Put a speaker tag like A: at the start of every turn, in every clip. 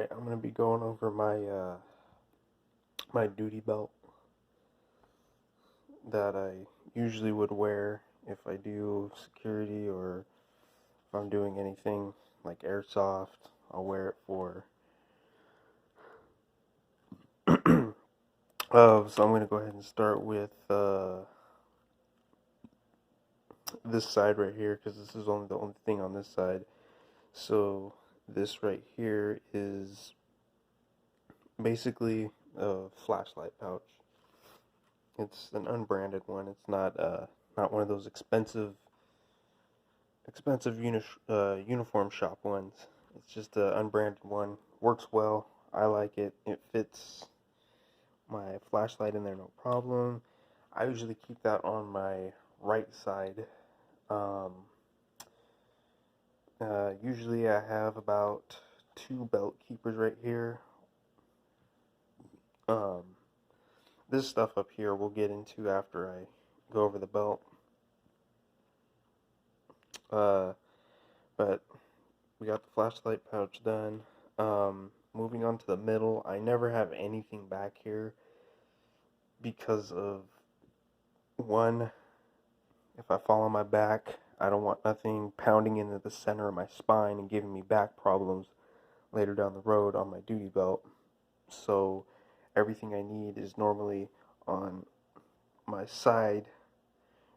A: Alright, I'm gonna be going over my duty belt that I usually would wear if I do security or if I'm doing anything like airsoft. I'll wear it for. So I'm gonna go ahead and start with this side right here because this is only the only thing on this side. So this right here is basically a flashlight pouch. It's an unbranded one. It's not one of those expensive uniform shop ones. It's just an unbranded one. Works well. I like it. It fits my flashlight in there no problem. I usually keep that on my right side. Um, Usually I have about two belt keepers right here. Um, this stuff up here we'll get into after I go over the belt. Uh, but we got the flashlight pouch done. Moving on to the middle, I never have anything back here because of one, if I fall on my back, I don't want nothing pounding into the center of my spine and giving me back problems later down the road on my duty belt. So everything I need is normally on my side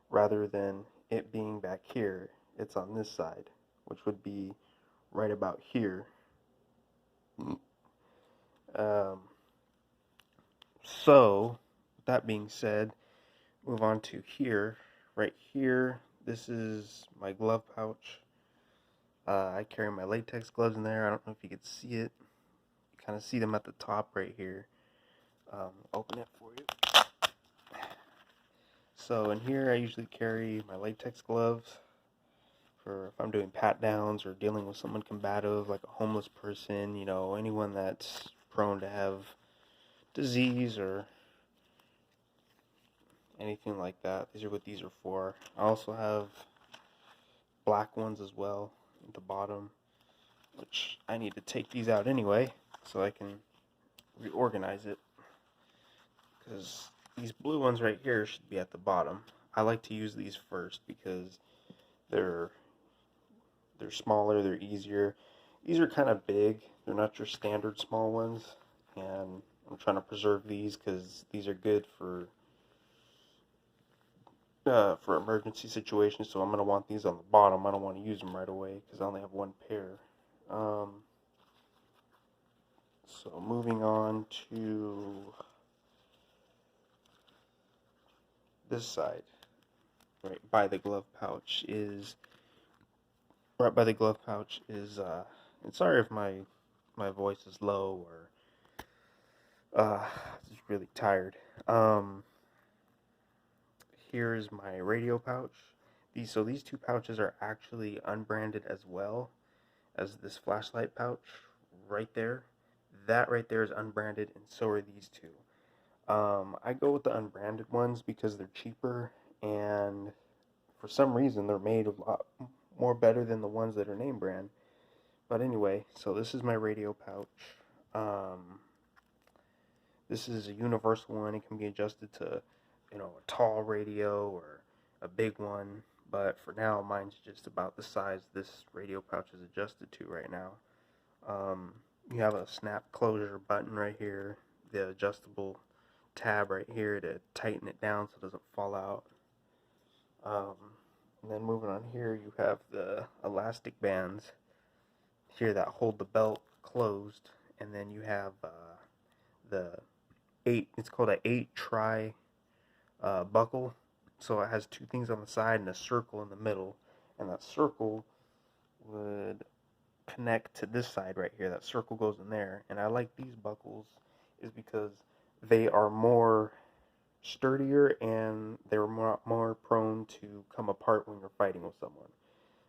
A: rather than it being back here. It's on this side, which would be right about here. Um, so, that being said, move on to here. Right here, this is my glove pouch. I carry my latex gloves in there. I don't know if you can see it. You kind of see them at the top right here. Open it for you. So in here, I usually carry my latex gloves for if I'm doing pat downs or dealing with someone combative, like a homeless person, anyone that's prone to have disease or anything like that. These are what these are for. I also have black ones as well at the bottom, which I need to take these out anyway so I can reorganize it, because these blue ones right here should be at the bottom. I like to use these first because they're smaller, they're easier. These are kind of big. They're not your standard small ones, and I'm trying to preserve these because these are good for emergency situations. So I'm gonna want these on the bottom. I don't want to use them right away because I only have one pair. So moving on to this side, right by the glove pouch is and sorry if my voice is low or just really tired. Here's my radio pouch. These two pouches are actually unbranded as well as this flashlight pouch right there. That right there is unbranded, and so are these two. I go with the unbranded ones because they're cheaper, and for some reason they're made a lot more better than the ones that are name brand. But anyway, so this is my radio pouch. This is a universal one. It can be adjusted to, a tall radio or a big one. But for now, mine's just about the size this radio pouch is adjusted to right now. You have a snap closure button right here, the adjustable tab right here to tighten it down so it doesn't fall out. And then moving on here, you have the elastic bands here that hold the belt closed, and then you have the it's called an 8-tri buckle. So it has two things on the side and a circle in the middle, and that circle would connect to this side right here. That circle goes in there, and I like these buckles is because they are more sturdier and they're more prone to come apart when you're fighting with someone,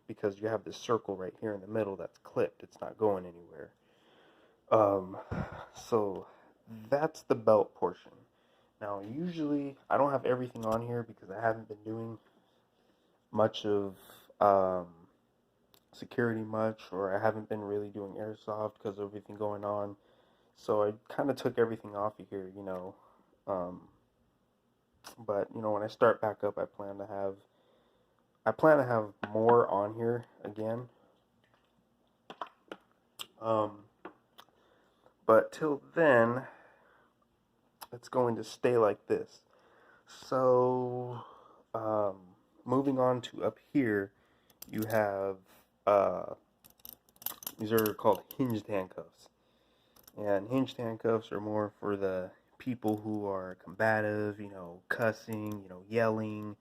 A: because you have this circle right here in the middle that's clipped. It's not going anywhere. So that's the belt portion. Now, usually I don't have everything on here because I haven't been doing much of security much, or I haven't been really doing airsoft because of everything going on. So I kind of took everything off of here, you know. Um, but you know, when I start back up, I plan to have more on here again. Um, but till then, it's going to stay like this. So, um, moving on to up here, you have uh, these are called hinged handcuffs. And hinged handcuffs are more for the people who are combative, you know, cussing, you know, yelling,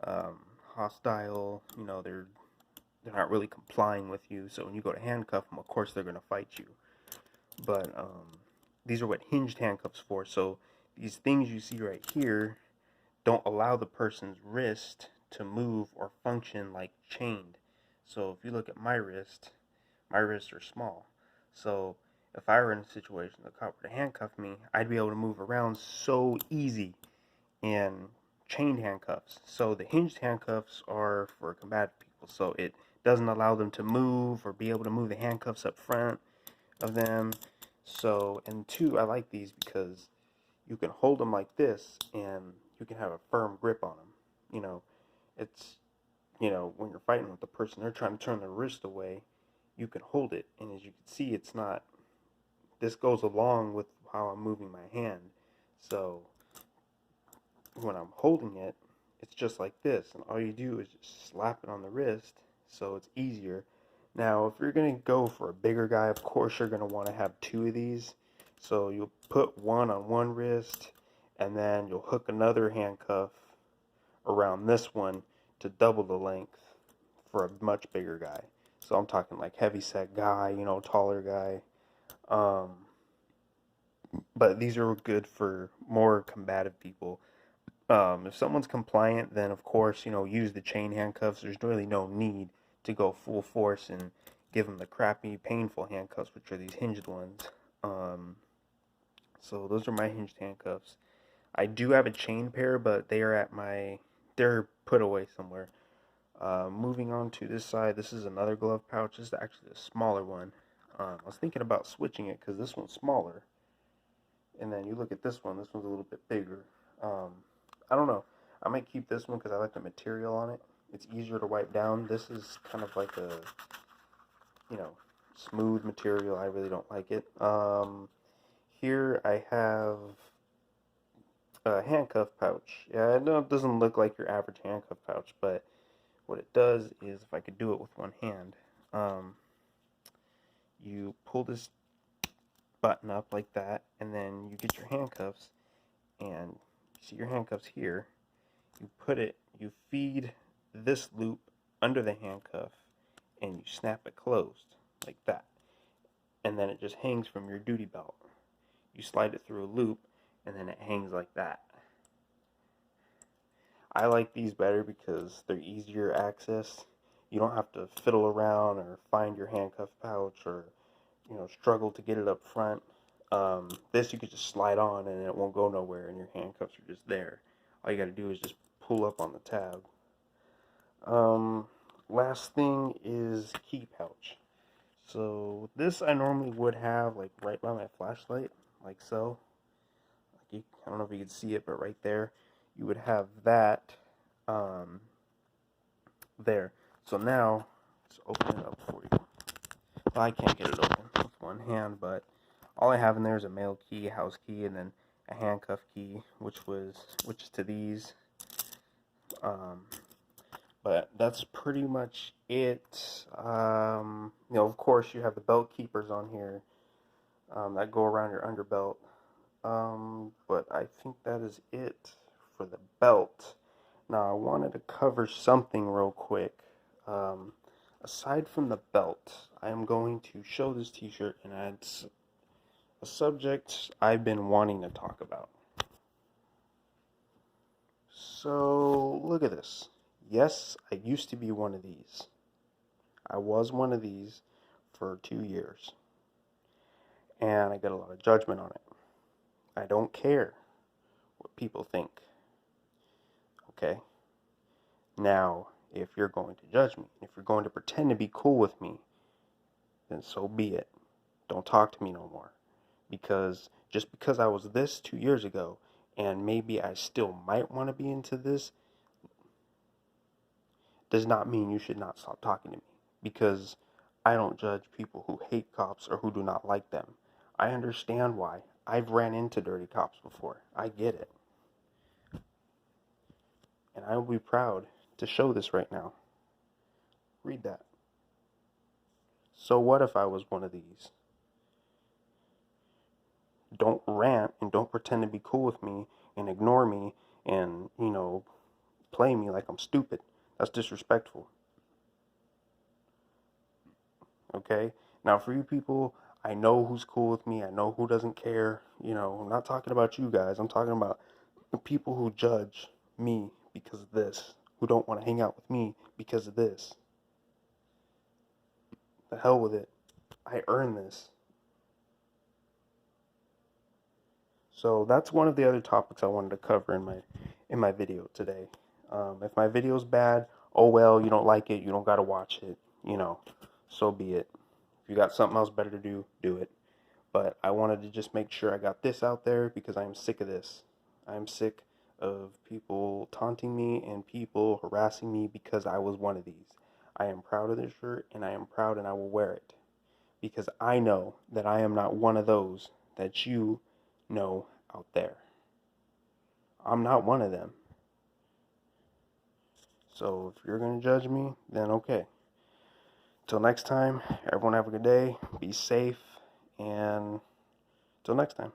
A: um, hostile. You know, they're not really complying with you. So when you go to handcuff them, of course they're going to fight you. But these are what hinged handcuffs for. So these things you see right here don't allow the person's wrist to move or function like chained. So if you look at my wrists are small. So if I were in a situation the cop were to handcuff me, I'd be able to move around so easy in chained handcuffs. So the hinged handcuffs are for combative people. So it doesn't allow them to move or be able to move the handcuffs up front of them. So, and two, I like these because you can hold them like this and you can have a firm grip on them. You know, it's, you know, when you're fighting with the person, they're trying to turn their wrist away, you can hold it. And as you can see, it's not, this goes along with how I'm moving my hand. So when I'm holding it, it's just like this. And all you do is just slap it on the wrist so it's easier. Now, if you're going to go for a bigger guy, of course you're going to want to have two of these. So you'll put one on one wrist, and then you'll hook another handcuff around this one to double the length for a much bigger guy. So I'm talking like heavy set guy, you know, taller guy. Um, but these are good for more combative people. If someone's compliant, then of course, you know, use the chain handcuffs. There's really no need to go full force and give them the crappy, painful handcuffs, which are these hinged ones. Um, so those are my hinged handcuffs. I do have a chain pair, but they're put away somewhere. Moving on to this side, this is another glove pouch. This is actually a smaller one. I was thinking about switching it because this one's smaller. And then you look at this one's a little bit bigger. I don't know. I might keep this one because I like the material on it. It's easier to wipe down. This is kind of like a, you know, smooth material. I really don't like it. Here I have a handcuff pouch. Yeah, I know it doesn't look like your average handcuff pouch, but what it does is, if I could do it with one hand, you pull this button up like that, and then you get your handcuffs, and you see your handcuffs here. You feed this loop under the handcuff, and you snap it closed like that, and then it just hangs from your duty belt. You slide it through a loop, and then it hangs like that. I like these better because they're easier access. You don't have to fiddle around or find your handcuff pouch, or, you know, struggle to get it up front. This you could just slide on and it won't go nowhere, and your handcuffs are just there. All you got to do is just pull up on the tab. Last thing is key pouch. So this I normally would have like right by my flashlight, like so. I don't know if you can see it, but right there, you would have that there. So now, let's open it up for you. Well, I can't get it open with one hand, but all I have in there is a mail key, a house key, and then a handcuff key, which is to these. But that's pretty much it. You know, of course, you have the belt keepers on here that go around your underbelt. But I think that is it for the belt. Now, I wanted to cover something real quick. Aside from the belt, I am going to show this t-shirt, and it's a subject I've been wanting to talk about. So, look at this. Yes, I used to be one of these. I was one of these for 2 years. And I get a lot of judgment on it. I don't care what people think. Okay? Now, if you're going to judge me. If you're going to pretend to be cool with me, then so be it. Don't talk to me no more. Because just because I was this 2 years ago, and maybe I still might want to be into this, does not mean you should not stop talking to me. Because I don't judge people who hate cops or who do not like them. I understand why. I've ran into dirty cops before. I get it. And I will be proud to show this right now. Read that. So what if I was one of these? Don't rant and don't pretend to be cool with me and ignore me and, play me like I'm stupid. That's disrespectful. Okay? Now, for you people, I know who's cool with me. I know who doesn't care. I'm not talking about you guys. I'm talking about the people who judge me because of this, who don't want to hang out with me because of this. The hell with it. I earned this. So that's one of the other topics I wanted to cover in my video today. If my video's bad, oh well, you don't like it, you don't gotta watch it, so be it. If you got something else better to do, do it. But I wanted to just make sure I got this out there because I'm sick of this. I'm sick of people taunting me and people harassing me because I was one of these. I am proud of this shirt and I am proud and I will wear it. Because I know that I am not one of those that you know out there. I'm not one of them. So if you're going to judge me, then okay. Till next time, everyone have a good day, be safe, and till next time.